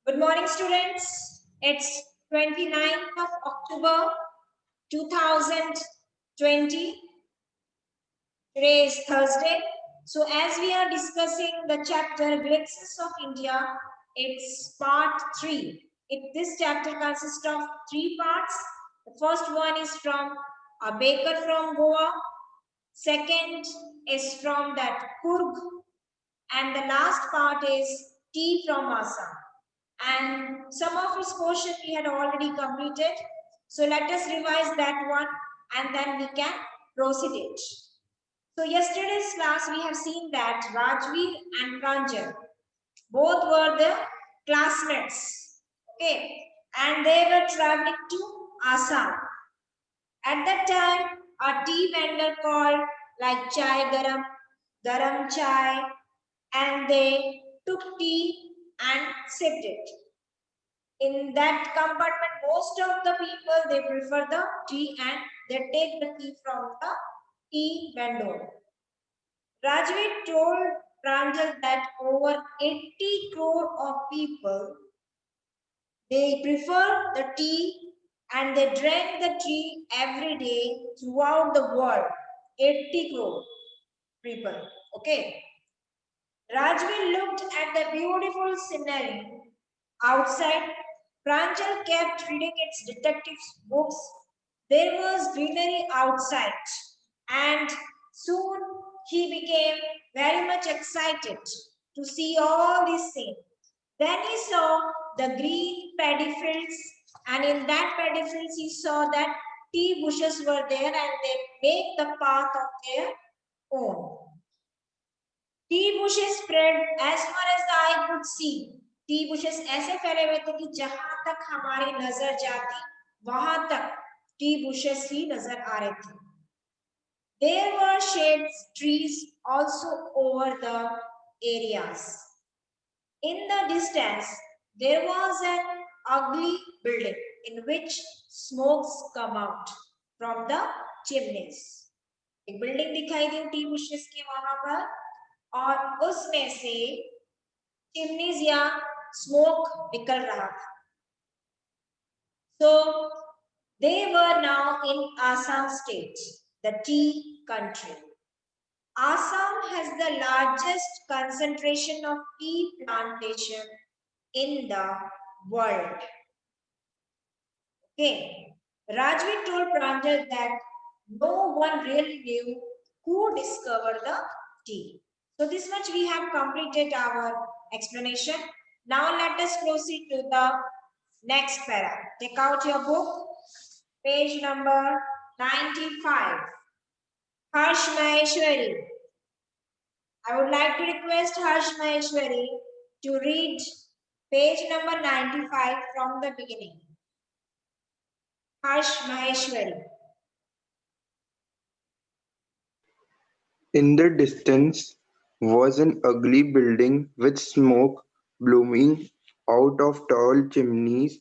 Good morning, students. It's 29th of October 2020. Today is Thursday. So, as we are discussing the chapter Glimpses of India, it's part 3. This chapter consists of 3 parts. The first one is from a baker from Goa. Second is from that Kurg. And the last part is tea from Assam. And some of its portion we had already completed. So let us revise that one and then we can proceed it. So yesterday's class we have seen that Rajveer and Pranjal both were the classmates. Okay, and they were traveling to Assam. At that time, a tea vendor called like chai garam, garam chai, and they took tea and sipped it. In that compartment, most of the people they prefer the tea and they take the tea from the tea vendor. Rajveer told Pranjal that over 80 crore of people they prefer the tea and they drink the tea every day throughout the world. 80 crore people. Okay. Rajveer looked at the beautiful scenery outside. Pranjal kept reading its detective books. There was greenery outside, and soon he became very much excited to see all these things. Then he saw the green paddy fields, and in that paddy fields, he saw that tea bushes were there and they make the path of their own. T bushes spread as far as the eye could see. T bushes ऐसे फैले हुए थे कि जहां तक हमारी नजर जाती वहां तक टी bushes ही नजर आ रहे थे. There were shades trees also over the areas. In the distance, there was an ugly building in which smokes come out from the chimneys. एक बिल्डिंग दिखाई दी टी bushes के वहां पर और उसमें से चिमनीज या स्मोक निकल रहा था. So they were now in Assam state, the tea country. Assam has the largest concentration of tea plantation in the world. Okay. Rajveer told Pranjal that no one really knew who discovered the tea. So this much we have completed our explanation. Now let us proceed to the next para. Take out your book, page number 95. Harsh Maheshwari. I would like to request Harsh Maheshwari to read page number 95 from the beginning. Harsh Maheshwari. In the distance was an ugly building with smoke blooming out of tall chimneys.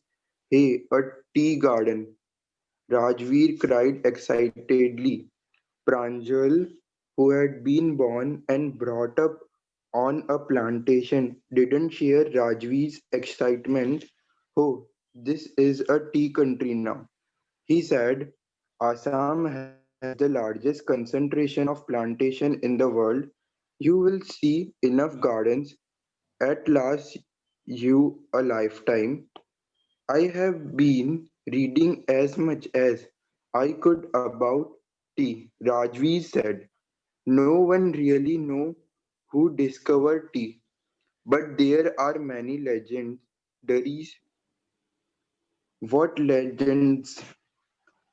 Hey, a tea garden! Rajveer cried excitedly. Pranjal, who had been born and brought up on a plantation, didn't share Rajveer's excitement. Oh, this is a tea country now, he said. Assam has the largest concentration of plantation in the world. You will see enough gardens at last you a lifetime. I have been reading as much as I could about tea, Rajveer said. No one really knows who discovered tea, but there are many legends. Theories. What legends?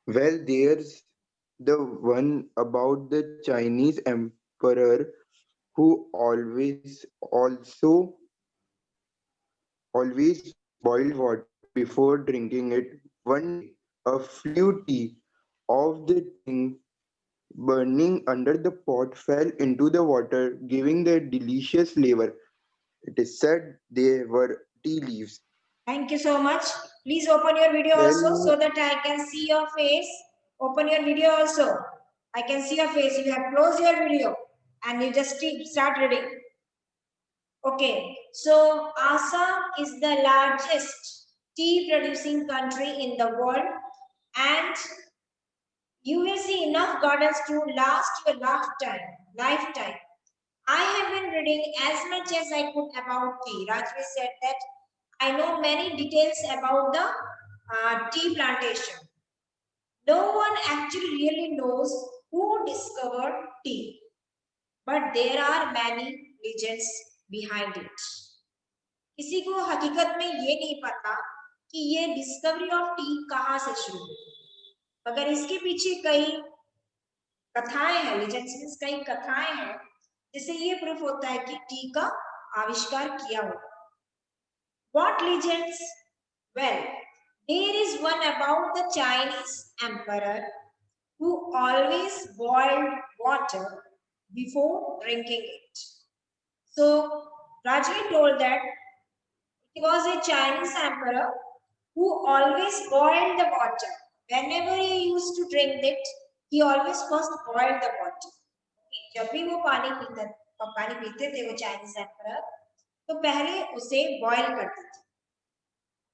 Well, there's the one about the Chinese emperor who always boiled water before drinking it. One day, a flue tea of the thing burning under the pot fell into the water, giving the delicious flavor. It is said they were tea leaves. Thank you so much. Please open your video also Well, so that I can see your face. Open your video also. I can see your face. You have closed your video and you just start reading. Okay, so Assam is the largest tea producing country in the world, and you will see enough gardens to last your lifetime. I have been reading as much as I could about tea. Rajvi said that I know many details about the tea plantation. No one actually really knows who discovered tea, but there are many legends behind it. किसी को हकीकत में ये नहीं पता कि ये discovery of T कहाँ से शुरू हुई, मगर इसके पीछे कई कथाएं हैं, लेजेंड्स मींस कई कथाएं हैं जिससे ये प्रूफ होता है कि टी का आविष्कार किया हुआ. What legends? Well, there is one about the Chinese emperor who always boiled water before drinking it. So Rajvi told that he was a Chinese emperor who always boiled the water. Whenever he used to drink it, he always first boiled the water. जब भी वो पानी पीते थे वो Chinese emperor, तो पहले उसे बॉयल करते थे.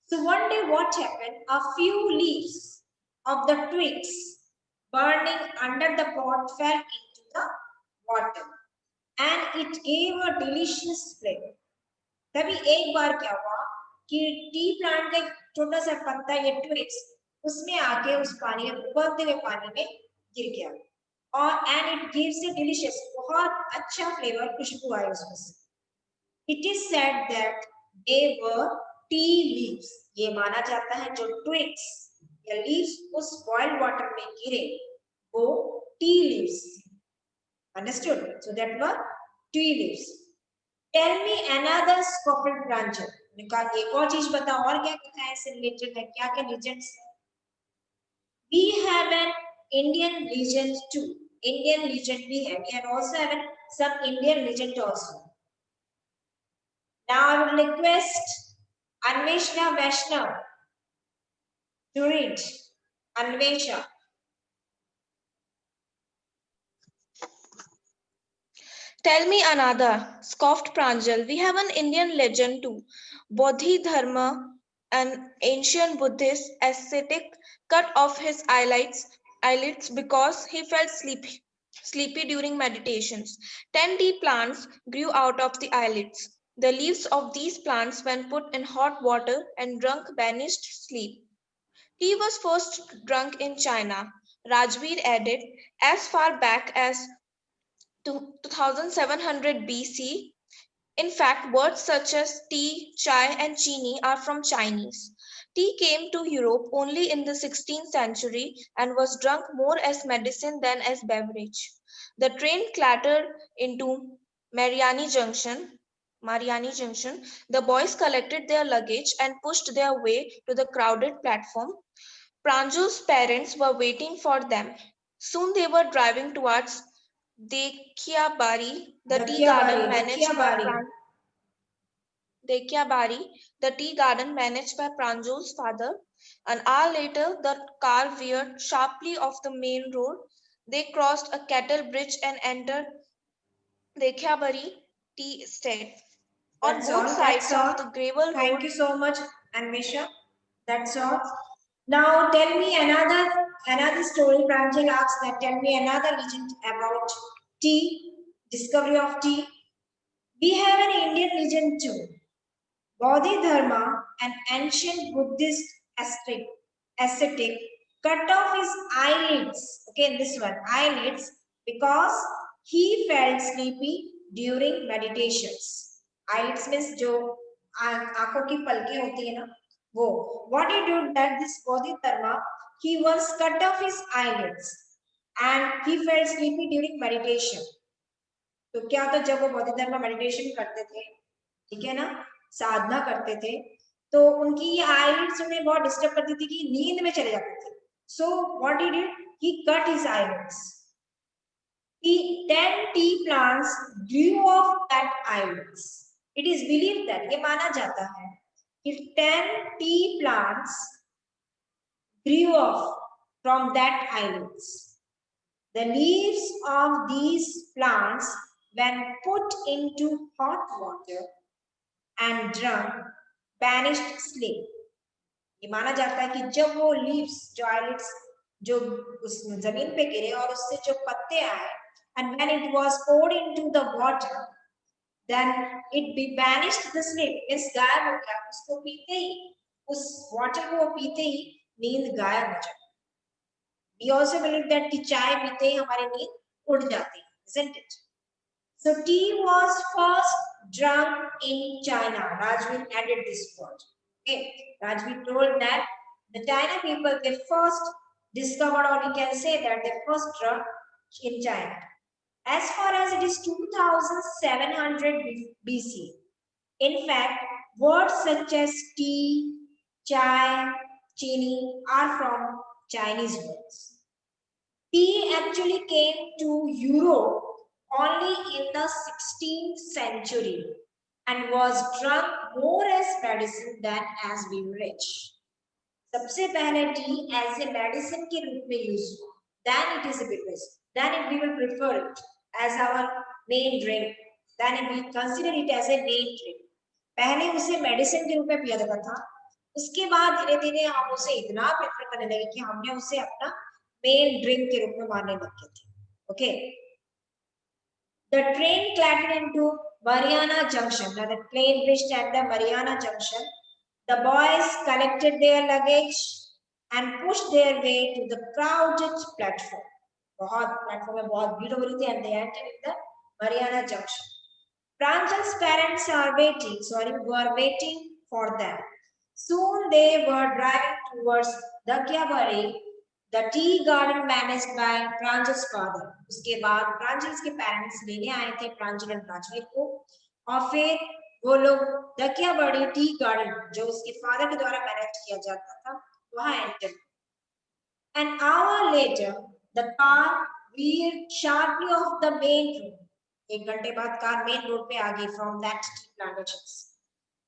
So one day what happened? A few leaves of the twigs burning under the pot fell into the water and it gave a delicious flavor. तभी एक बार क्या हुआ कि टी प्लांट का एक छोटा सा पत्ता ये ट्विग्स उसमें आके उस पानी में उबलते हुए पानी में गिर गया और and it gives A delicious, बहुत अच्छा फ्लेवर, खुशबू आई उसमें से. It is said that they were tea leaves. ये माना जाता है जो ट्विग्स या लीव्स उस बॉइल्ड वाटर में गिरे वो tea leaves. Understood? So that were tea leaves. Tell me another स्कोपल ब्रांचर. निकाल एक और चीज बताओ, और क्या कथा है इससे रिलेटेड है, क्या क्या लीजेंड्स है. We have an Indian legend too. Indian legend भी है. We have also have some Indian legend also. Now I would request Anveshna Vaishnav to read. Anvesha. Tell me another, scoffed Pranjal. We have an Indian legend too. Bodhidharma, an ancient Buddhist ascetic, cut off his eyelids because he felt sleepy during meditations. 10 tea plants grew out of the eyelids. The leaves of these plants, when put in hot water and drunk, banished sleep. Tea was first drunk in China, Rajveer added, as far back as 2700 BC. In fact, words such as tea, chai, and chini are from Chinese. Tea came to Europe only in the 16th century and was drunk more as medicine than as beverage. The train clattered into Mariani Junction. The boys collected their luggage and pushed their way to the crowded platform. Pranjul's parents were waiting for them. Soon they were driving towards Dekhiabari, the tea garden managed by Pranjul's father. An hour later, the car veered sharply off the main road. They crossed a cattle bridge and entered Dekhiabari tea estate. On both sides of the gravel road. Thank you so much, Anvesha. That's all. Now tell me another story. Pranjal asks that tell me another legend about tea, discovery of tea. We have an Indian legend too. Bodhidharma, an ancient Buddhist ascetic, cut off his eyelids. Okay, this one, eyelids, because he felt sleepy during meditations. Eyelids means जो आंखों की पलकें होती है ना, वो. What he did that this Bodhidharma, he once cut off his eyelids and he felt sleepy during meditation. तो क्या होता जब वो बोधिधर्मा मेडिटेशन करते थे, ठीक है ना, साधना करते थे, तो उनकी ये आईलिड्स उन्हें बहुत डिस्टर्ब करती थी कि नींद में चले जाते थे. So what he did, he cut his eyelids. 10 tea plants grew off that eyelids. It is believed that, ये माना जाता है कि 10 tea plants grew off from that eyelids. The leaves of these plants, when put into hot water and drunk, banished slave. ये माना जाता है कि जब वो लीव्स जो आइलेट्स जो उस जमीन पे गिरे और उससे जो पत्ते आए, and when it was poured into the water, then it be banished the sleep. इस गायब हो गया, उसको पीते ही, उस वाटर को पीते ही नींद गायब हो जाती. We also believe that कि चाय पीते ही हमारी नींद उड़ जाती है, isn't it? So tea was first drunk in China. Rajveer added this word. Okay, Rajveer told that the China people, they first discovered, or we can say that they first drunk in China. As far as it is 2700 BC. In fact, words such as tea, chai, chini are from Chinese words. Tea actually came to Europe only in the 16th century and was drunk more as medicine than as beverage. सबसे पहले tea as a medicine के रूप में use हुआ. Then it is a beverage. Then we will prefer it as our main drink. Then we consider it as a main drink. पहले उसे medicine के रूप में पिया जाता था. उसके बाद धीरे धीरे हम उसे इतना प्रेफर करने लगे कि हमने उसे अपना मेन ड्रिंक के रूप में मानने लगे थे. Okay. The train clattered into Mariana Junction. Now the train reached at the Mariana Junction. The boys collected their luggage and pushed their way to the crowded platform. बहुत प्लेटफॉर्म में बहुत भीड़ हो रही थी, and they entered in the Mariana Junction. Pranjal's parents were waiting for them. Soon they were driving towards Dakyabari, the tea garden managed by Pranjal's father. उसके बाद प्रांजल के पेरेंट्स लेने आए थे प्रांजल और राजवीर को, और फिर वो लोग दकियाबड़ी टी गार्डन जो उसके फादर के द्वारा मैनेज किया जाता था वहां enter. An hour later, the car veered sharply off the main road. एक घंटे बाद कार मेन रोड पे आ गई from that tea plantations.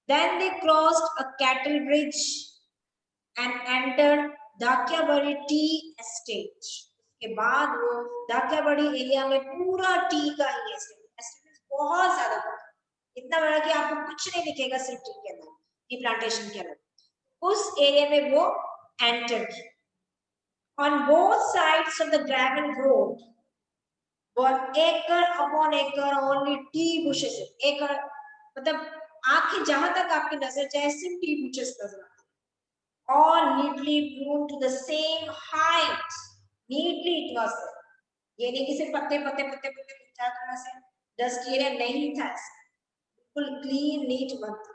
Then they crossed a cattle bridge and entered Dakiyabari tea estate. उसके बाद वो दाकियाबड़ी एरिया में पूरा टी का ही एस्टेट बहुत ज्यादा बड़ा, इतना बड़ा कि आपको कुछ नहीं दिखेगा सिर्फ टी के अंदर, टी प्लांटेशन के अंदर. उस एरिया में वो एंटर की. On both sides of the gravel road were acre upon acre only tea bushes. acre मतलब आंखें जहां तक आपकी नजर जाए सिर्फ टी bushes नजर आते. All neatly pruned to the same height. Neatly it was. ये नहीं कि सिर्फ पत्ते पत्ते पत्ते पत्ते चार तरह से डस्ट एरिया नहीं था, बिल्कुल क्लीन नीट बनता.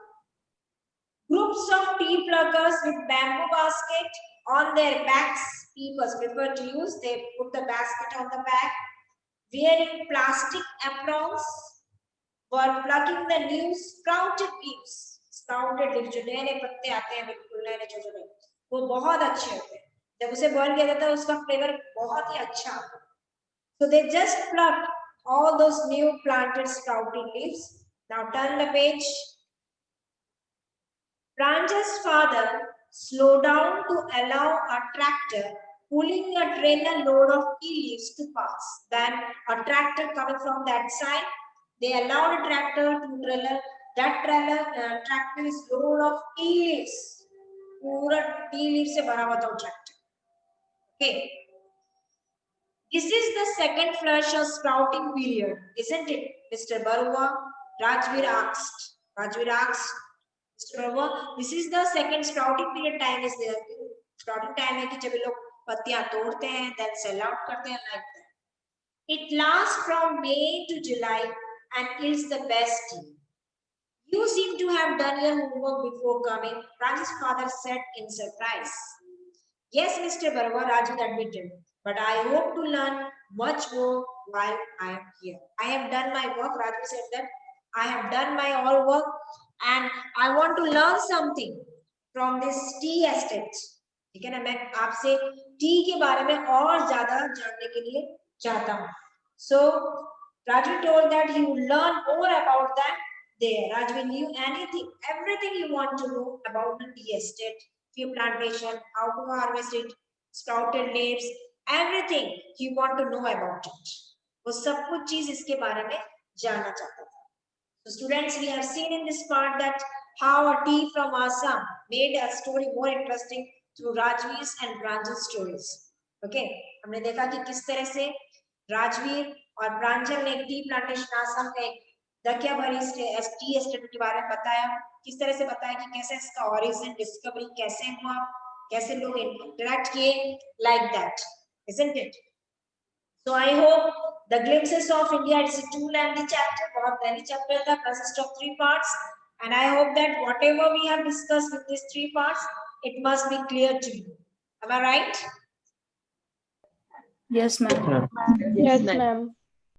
Groups of tea pluckers with bamboo basket on their backs. People prefer to use. They put the basket on the back, wearing plastic aprons, were plucking the new sprouted leaves. Sprouted leaves जो नए नए पत्ते आते हैं बिल्कुल नए नए छोटे वो बहुत अच्छे होते हैं. जब उसे बॉईल किया जाता है उसका फ्लेवर बहुत ही अच्छा आता है. So they just plucked all those new planted sprouting leaves. Now turn the page. Pranjal's father slowed down to allow a tractor pulling a trailer load of tea leaves to pass. Then a tractor coming from that side, they allowed a tractor to trailer. That tractor is load of tea leaves. पूरा tea leaves से भरा हुआ था वो tractor. Okay. This is the second flush of sprouting period, isn't it, Mr. Barua? Rajveer asked. Mr. Barua, this is the second sprouting period time is there. Sprouting time है कि जब लोग पत्तियां तोड़ते हैं, then sell out करते हैं like that. It lasts from May to July and yields the best tea. You seem to have done your homework before coming, Raj's father said in surprise. Yes, Mr. Barua, Raju admitted, but I hope to learn much more while I am here. I have done my work. Raju said that I have done my all work and I want to learn something from this tea estate. ठीक है ना, मैं आपसे T के बारे में और ज्यादा जानने के लिए चाहता हूँ. So Raju told that he would learn more about that there. Raju knew everything you want to know about the tea estate, tea plantation, how to harvest it, sprouted leaves, everything you want to know about it. वो सब कुछ चीज इसके बारे में जानना चाहता था. So students, we have seen in this part that how a tea from Assam made a story more interesting through Rajveer's and Pranjal's stories. Okay, हमने देखा कि किस तरह से राजवीर और प्रांजल ने एक टी प्लांटेशन आसाम का एक दकिया भरी टी एस्टेट के बारे में बताया, किस तरह से बताया कि कैसे इसका ओरिजिन डिस्कवरी कैसे हुआ, कैसे लोग इंटरेक्ट किए, like that, isn't it? So I hope the glimpses of India, it's a 2 lengthy chapter, बहुत lengthy chapter था, consists of 3 parts, and I hope that whatever we have discussed with these 3 parts, it must be clear to you. Am I right? Yes, ma'am. Yes, ma'am.